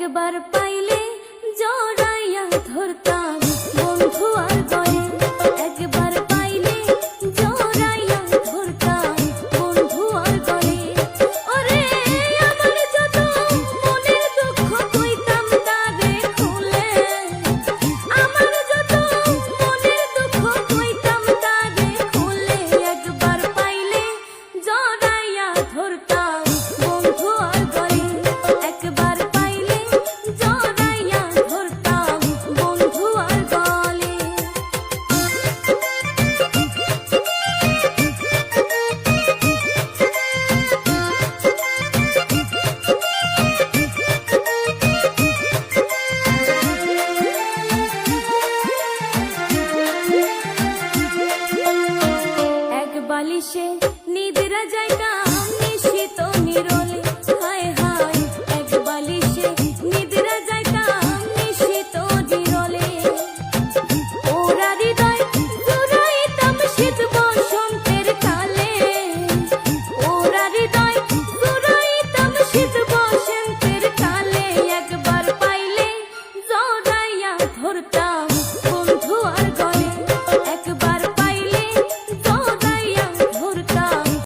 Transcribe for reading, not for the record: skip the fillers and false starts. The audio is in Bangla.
একবার পাইলে জড়াইয়া ধরতাম বন্ধু আর গলে, একবার পাইলে জড়াইয়া ধরতাম বন্ধু আর গলে। ওরে আমার যত মনের দুঃখ কইতাম তারে খুলে, আমার যত মনের দুঃখ কইতাম তারে খুলে, একবার পাইলে জড়াইয়া ধরতাম বন্ধু আর গলে, একবার পাইলে জড়াইয়া ধরতাম বন্ধু আর গলে। এক বালিশে নিদ্রা জায়গা